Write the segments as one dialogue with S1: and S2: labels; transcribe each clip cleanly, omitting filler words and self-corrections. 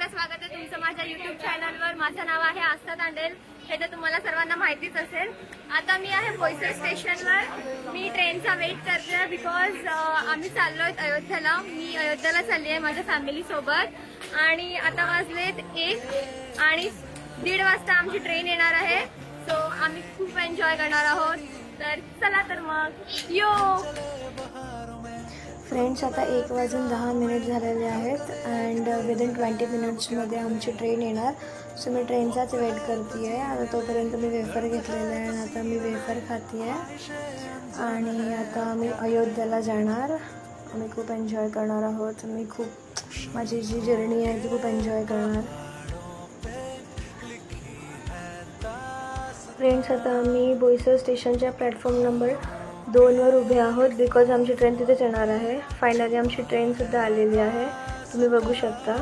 S1: सगळ्यांना स्वागत आहे तुमचं माझ्या YouTube चॅनलवर। माझं नाव आहे आस्था तांडेल, हे तर तुम्हाला सर्वांना माहितीच असेल। आता मी आहे बोईसर स्टेशनवर। मी ट्रेनचा वेट करते बिकॉज आम्ही चाललोय अयोध्येला। मी अयोध्येला चालली आहे माझ्या फॅमिली सोबत आणि आता वाजलेत 1 आणि 1:30 वाजता आमची ट्रेन येणार आहे। सो आम्ही खूप एन्जॉय करणार आहोत। तर चला तर मग यो
S2: फ्रेंड्स, आता 1:10 झालेले आहेत अँड विदिन 20 मिनिट्समध्ये आमची ट्रेन येणार। सो मी ट्रेनचाच वेट करते आहे। आता तोपर्यंत मी वेफर घेतलेला आहे आणि आता मी वेफर खाते आहे आणि आता मी अयोध्येला जाणार। आम्ही खूप एन्जॉय करणार आहोत। माझी जी जर्नी आहे ती खूप एन्जॉय करणार। फ्रेंड्स, आता आम्ही बोईसर स्टेशनच्या प्लॅटफॉर्म नंबर 2वर उभे आहोत बिकॉज आमची ट्रेन तिथेच येणार आहे। फायनली आमची ट्रेनसुद्धा आलेली आहे। तुम्ही बघू शकता,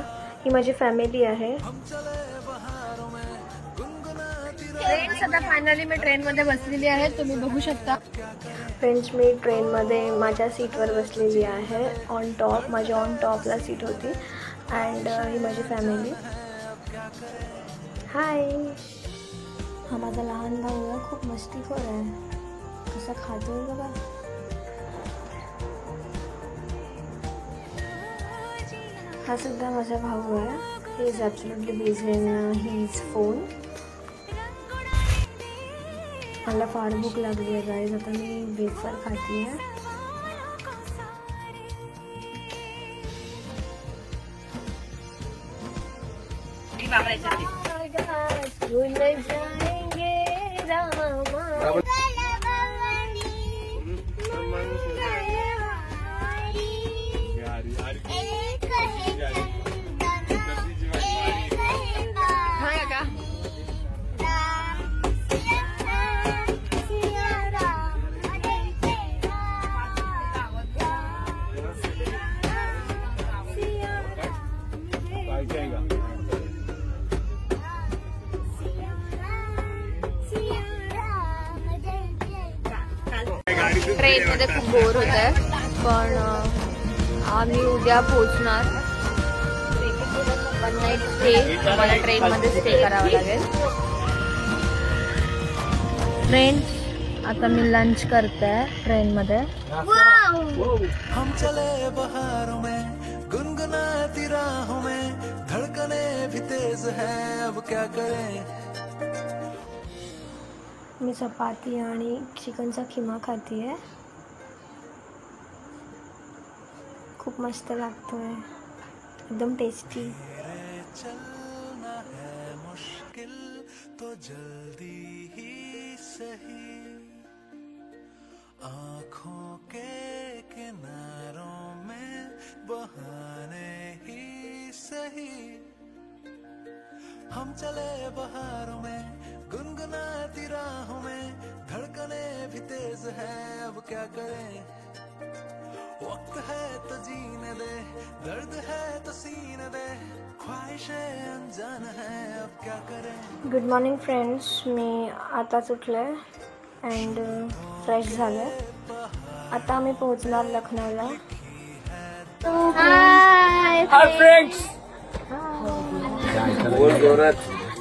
S2: ही माझी फॅमिली आहे।
S1: फ्रेंड्स, आता फायनली मी ट्रेनमध्ये बसलेली आहे, तुम्ही बघू शकता।
S2: फ्रेंड्स, मी ट्रेनमध्ये माझ्या सीटवर बसलेली आहे, ऑन टॉप। माझ्या ऑन टॉपला सीट होती अँड ही माझी फॅमिली। हाय, हा माझा लहान भाऊ आहे, खूप मस्तीखोर आहे, कसा खातोय बघा। हा सुद्धा माझा भाऊ आहे। He is absolutely busy in his phone. मला फार भूक लागली आहे गाईज, आता मी वेफर खाती आहे।
S1: ट्रेन मध्ये खूप बोर होत आहे, पण आम्ही उद्या पोहोचणार। 1 नाईट स्टे मला ट्रेन मध्ये स्टे करावं लागेल। फ्रेंड्स, आता मी लंच करते ट्रेन मध्ये।
S3: हम चले बहारों में, गुनगुनाती राहों में, धड़कने भी तेज है, अब क्या करें।
S2: मी चपाती आणि चिकनचा खिमा खाती आहे, खूप मस्त लागतोय, एकदम टेस्टी।
S3: चलना है मुश्किल तो जल्दी ही सही, आँखों के किनारों में बहाने ही सही। हम चले बहारों में, गुनगुनाती राहों में, धड़कने भी तेज है, अब क्या करें। वक्त है तो जीने दे, दर्द है तो सीने दे, ख्वाहिशें अनजान है, अब क्या करें।
S2: गुड मॉर्निंग फ्रेंड्स, मी आताच उठले अँड फ्रेश झाले। आता आम्ही पोहोचणार लखनौला।
S1: हाय फ्रेंड्स,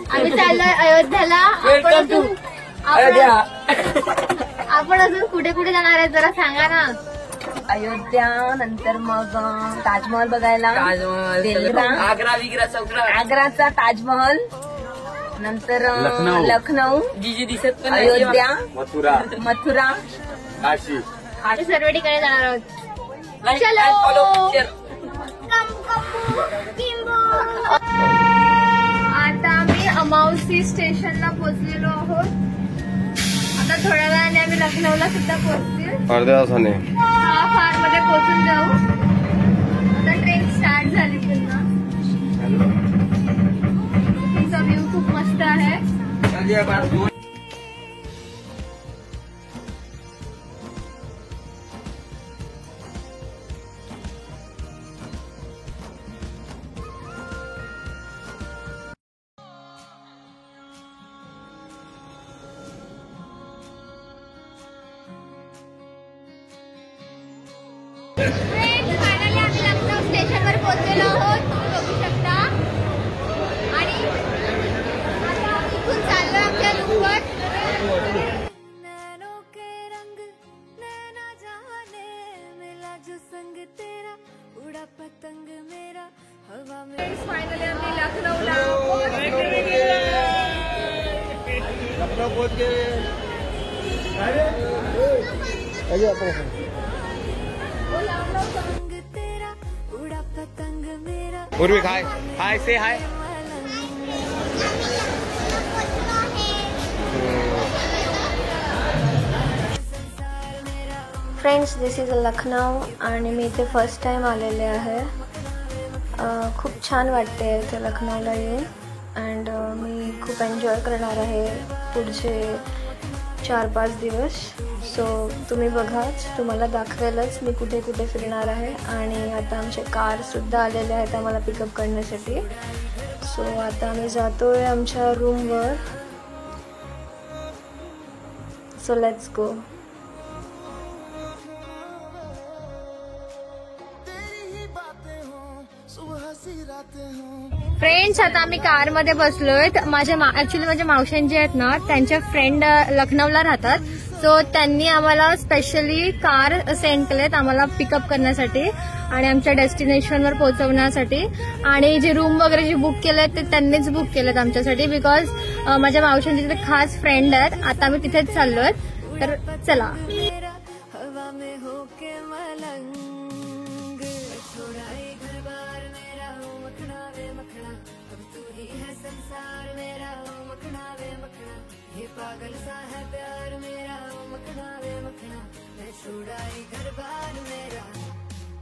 S1: आम्ही चाललोय अयोध्येला। आपण अजून कुठे कुठे जाणार आहे जरा सांगा ना।
S4: अयोध्या, नंतर मग ताजमहल बघायला, आग्राचा ताजमहल, नंतर लखनौ, अयोध्या, मथुरा,
S1: काशी सर्व ठिकाणी जाणार आहोत। चलो। आता आम्ही अमावसी स्टेशनला पोहोचलेलो आहोत। आता थोड्या वेळाने आम्ही लखनौला सुद्धा पोहोचतील।
S5: अर्ध्या तासाने
S1: फार मध्ये पोहोचून जाऊ। आता ट्रेन स्टार्ट झाली पुन्हा। तिचा व्ह्यू खूप मस्त आहे। फायनली आम्ही लखनौ स्टेशनवर पोहोचलेलो आहोत, तुम्ही बघू शकता। फायनली आम्ही लखनौला
S5: पूर्वी हाय हाय से हाय.
S2: फ्रेंड्स, दिस इज लखनौ आणि मी इथे फर्स्ट टाइम आलेले आहे. खूप छान वाटते इथे लखनौला येऊन अँड मी खूप एन्जॉय करणार आहे पुढचे 4-5 दिवस. सो तुम्ही बघाच, तुम्हाला दाखवेलच मी कुठे कुठे फिरणार आहे. आणि आता आमचे कारसुद्धा आलेले आहेत आम्हाला पिकअप करण्यासाठी. सो आता आम्ही जातो आहे आमच्या रूमवर. So let's go.
S1: फ्रेंड्स, आता आम्ही कारमध्ये बसलोय. ऍक्च्युली माझ्या मावशांजी आहेत ना, त्यांच्या फ्रेंड लखनौला राहतात. सो त्यांनी आम्हाला स्पेशली कार सेंड केलेत आम्हाला पिकअप करण्यासाठी आणि आमच्या डेस्टिनेशनवर पोहोचवण्यासाठी. आणि जे रूम वगैरे जे बुक केलेत ते त्यांनीच बुक केलेत आमच्यासाठी, बिकॉज माझ्या मावशांची तिथे खास फ्रेंड आहेत. आता आम्ही तिथेच चाललोय. तर चला.
S2: पागल सा है प्यार मेरा, मखना वे मखना, मैं छुड़ाई घर बार मेरा,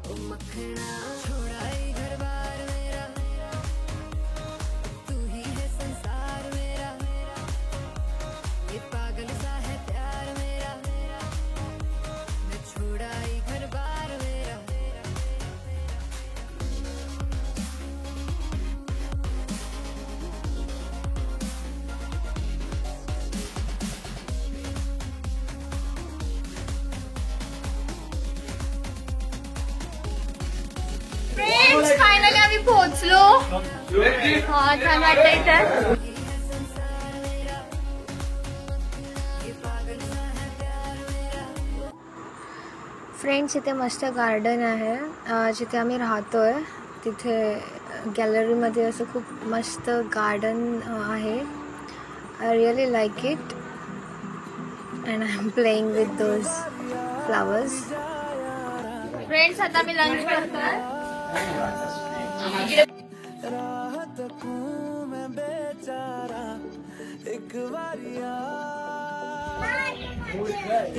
S2: ओ मखना छुड़ाई घर बार मेरा, तू ही है संसार मेरा, ये पागल सा है प्यार मेरा, मैं छुड़ाई घर बार मेरा.
S1: फायनली आम्ही पोहोचलो. छान वाटतं इथं.
S2: फ्रेंड्स, इथे मस्त गार्डन आहे जिथे आम्ही राहतोय. तिथे गॅलरीमध्ये असं खूप मस्त गार्डन आहे. I really like it and I am playing with those flowers.
S1: Friends, आता मी लंच करतोय.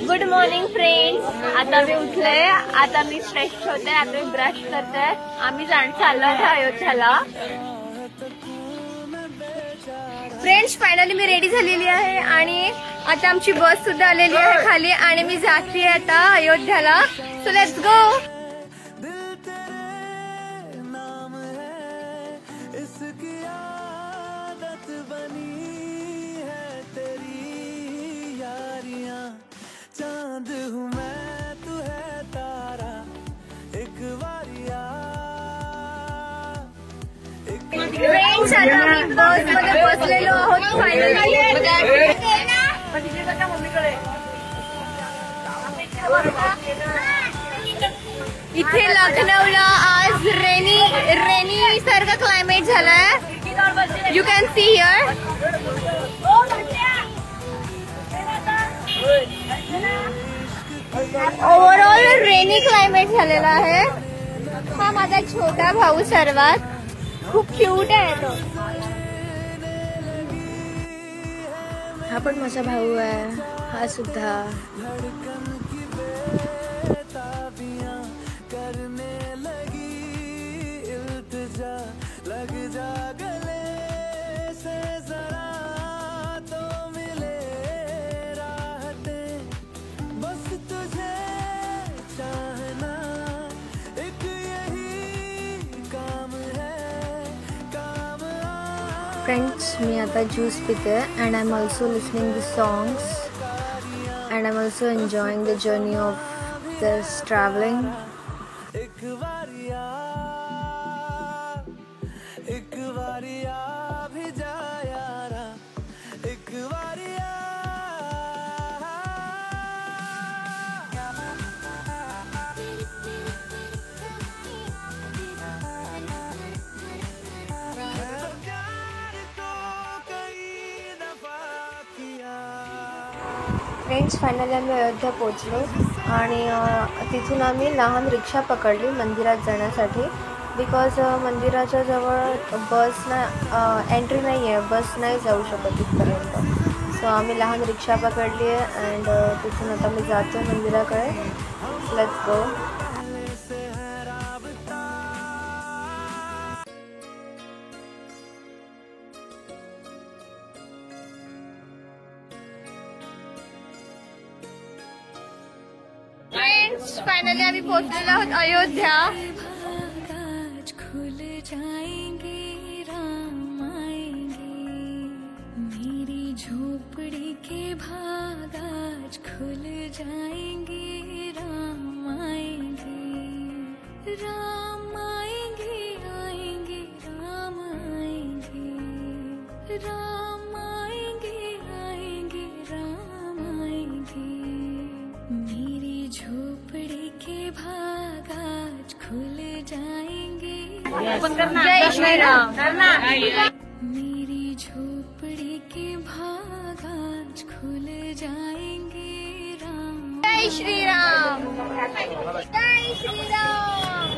S1: Good morning friends. आता मी उठले. आता मी फ्रेश होते. आता मी ब्रश करते. आम्ही चाललो आहे अयोध्याला. फ्रेंड्स, फायनली मी रेडी झालेली आहे आणि आता आमची बस सुद्धा आलेली आहे खाली आणि मी जाते आता अयोध्याला. So let's go.
S3: चांद हूँ मैं, तू है तारा, एक बारिया.
S1: फ्रेंड्स, आता आम्ही बस मध्ये बसलेलो आहोत फायनली. इथे लखनौला आज रेनी सारखं क्लायमेट झालंय. You can see here. Overall rainy climate झालेला आहे. हा माझा छोटा भाऊ सर्वात खूप क्यूट आहे तो.
S2: हा पण माझा भाऊ आहे. हा सुद्धा.
S3: करने लगी इल्तिजा, लग जा गले से जरा तो मिले राहतें, बस तुझे चाहना एक यही काम है, काम.
S2: फ्रेंड्स, मी आता ज्यूस पिते and I am also listening the songs and I am also enjoying the journey of this travelling.
S3: एक बारिया भी जा यारा, एक बारिया.
S2: फ्रेंड्स, फायनली आम्ही अयोध्या पोचलो आणि तिथून आम्ही लहान रिक्षा पकडली मंदिरात जाण्यासाठी. बिकॉज मंदिराच्या जवळ बस एंट्री नाही आहे, बस नाही जाऊ शकत तिथपर्यंत. सो आम्ही लहान रिक्षा पकडली आहे अँड तिथून आता मी जातो मंदिराकडे. Let's go.
S1: फ्रेंड्स, फायनली आम्ही पोहोचलेलो आहोत अयोध्या.
S6: खुल जाएंगे, राम आएंगे, मेरी झोपड़ी के भाग आज खुल जाएंगे, राम आएंगे, राम आएंगे, आएंगे, राम आएंगे, राम आएंगे, आएंगे, राम आएंगे, मेरी झोपड़ी के भाग आज खुल जाएंगे.
S1: जय श्रीराम.
S6: मेरी झोपड़ी के भाग आज खुल जाएंगे, राम.
S1: जय श्रीराम. जय श्रीराम.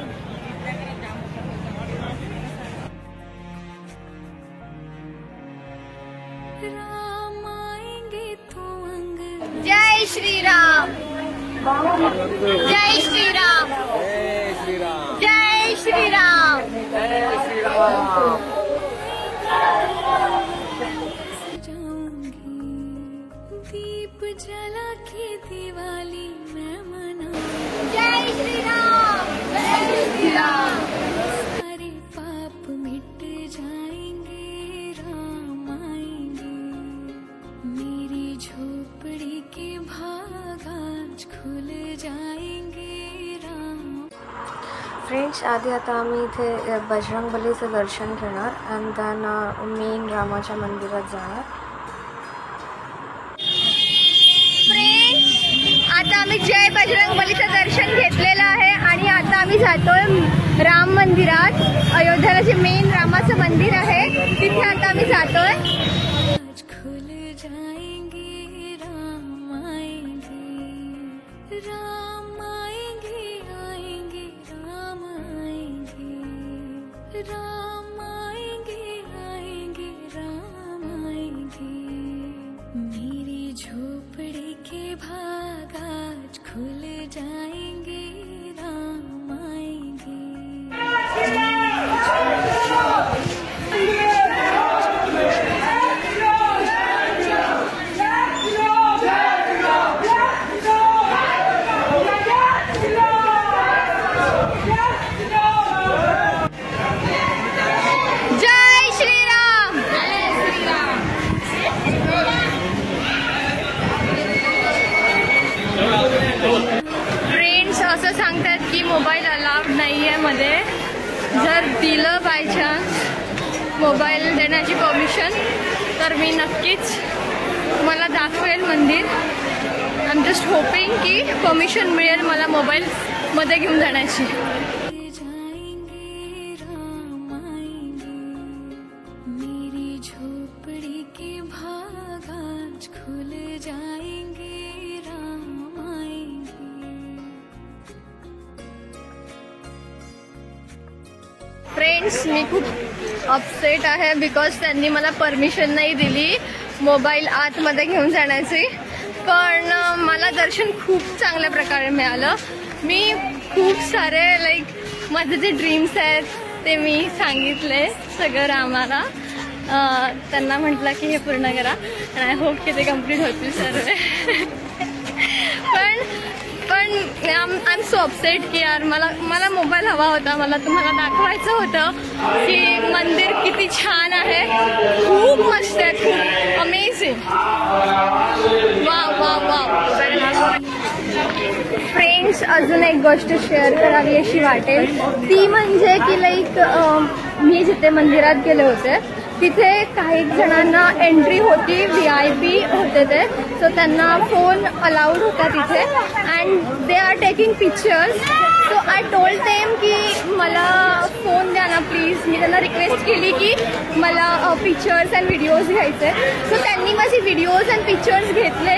S6: राम आएंगे तो अंग.
S1: जय श्रीराम. जय श्रीराम. जय श्रीराम.
S6: जाऊंगी दीप जला के दिवाली मैं मनाऊंगी.
S1: जय श्रीराम. जय श्रीराम.
S6: सारे पाप मिट जाएंगे, राम आएंगे, मेरी झोपड़ी के भाग आज खुल जाएंगे, राम.
S2: फ्रेंड्स, आधी आता आम्ही इथे बजरंगबलीचं दर्शन घेणार अँड देन मेन रामाच्या मंदिरात जाणार.
S1: फ्रेंड्स, आता आम्ही जय बजरंगबलीचं दर्शन घेतलेलं आहे आणि आता आम्ही जातोय राम मंदिरात. अयोध्याला जे मेन रामाचं मंदिर आहे तिथे आता आम्ही जातोय.
S6: आज खुल जाएंगे, राम आएंगे, राम आएंगे, आएंगे, राम आएंगे, राम आएंगे, आएंगे, राम आएंगे, मेरी झोपड़ी के भाग आज खुल जाएंगे, राम आएंगे.
S1: जय श्रीराम. फ्रेंड्स, असं सांगतात की मोबाईल अलाउड नाही आहे मध्ये. जर दिलं बाय चान्स मोबाईल देण्याची परमिशन तर मी नक्कीच मला दाखवेल मंदिर. आय एम जस्ट होपिंग की परमिशन मिळेल मला मोबाईलमध्ये घेऊन जाण्याची.
S6: जाएंगे, राम आएंगे, मेरी झोपड़ी के भाग आज खुल जाएंगे, राम आएंगे.
S1: फ्रेंड्स, मी खूप अपसेट आहे बिकॉज त्यांनी मला परमिशन नाही दिली मोबाईल आतमध्ये घेऊन जाण्याची. पण मला दर्शन खूप चांगल्या प्रकारे मिळालं. मी खूप सारे माझे जे ड्रीम्स आहेत ते मी सांगितले सगळं रामाला. त्यांना म्हटलं की हे पूर्ण करा आणि आय होप की ते कम्प्लीट होतील सर्व. पण आय एम सो अपसेट की यार मला मोबाईल हवा होता. मला तुम्हाला दाखवायचं होतं की मंदिर किती छान आहे. खूप मस्त आहे, खूप अमेझिंग. वाव वाव वाव. फ्रेंड्स, अजून एक गोष्ट शेअर करावी अशी वाटेल ती म्हणजे की मी जिथे मंदिरात गेले होते तिथे काही जणांना एंट्री होती, VIP होते ते. सो त्यांना फोन अलाउड होता तिथे and they are taking pictures. So I told them की मला फोन द्या ना प्लीज. मी त्यांना रिक्वेस्ट केली की मला पिक्चर्स अँड व्हिडिओज घ्यायचे. सो त्यांनी माझे व्हिडिओज अँड पिक्चर्स घेतले.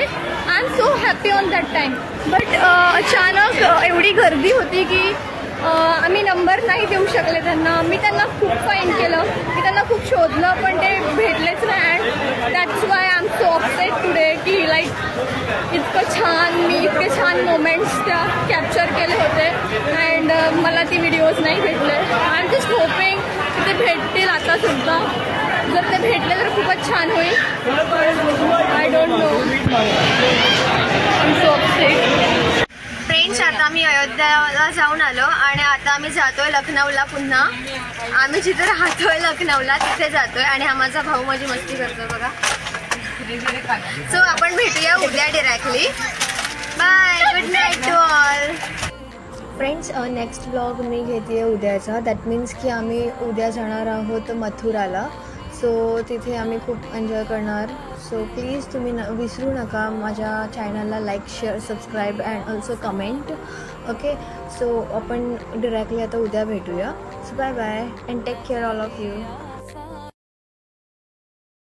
S1: I am so happy on that time. But अचानक एवढी गर्दी होती की आम्ही नंबर नाही देऊ शकले त्यांना. मी त्यांना खूप फाईन केलं, मी त्यांना खूप शोधलं पण ते भेटलेच नाही. And that's why I am so upset today की लाईक इतकं छान, मी इतके छान मोमेंट्स त्या कॅप्चर केले होते अँड मला ती व्हिडिओज नाही भेटले. आय एम जस्ट होपिंग की ते भेटतील आता सुद्धा. जर ते भेटले तर खूपच छान होईल. I don't know, I am so upset. Friends, आता आम्ही अयोध्याला जाऊन आलो आणि आता आम्ही जातोय लखनौला पुन्हा. आम्ही जिथे राहतोय लखनौला तिथे जातोय आणि हा माझा भाऊ माझी मस्ती करतोय बघा. सो आपण भेटूया उद्या directly. Bye, good night to all.
S2: Friends, next vlog मी घेते आहे उद्याचा. दॅट मीन्स की आम्ही उद्या जाणार आहोत मथुराला. सो तिथे आम्ही खूप एन्जॉय करणार. सो प्लीज तुम्ही विसरू नका माझ्या चॅनलला like, share, subscribe and also comment. Okay, so आपण डिरेक्टली आता उद्या भेटूया. So bye bye and take care all of you.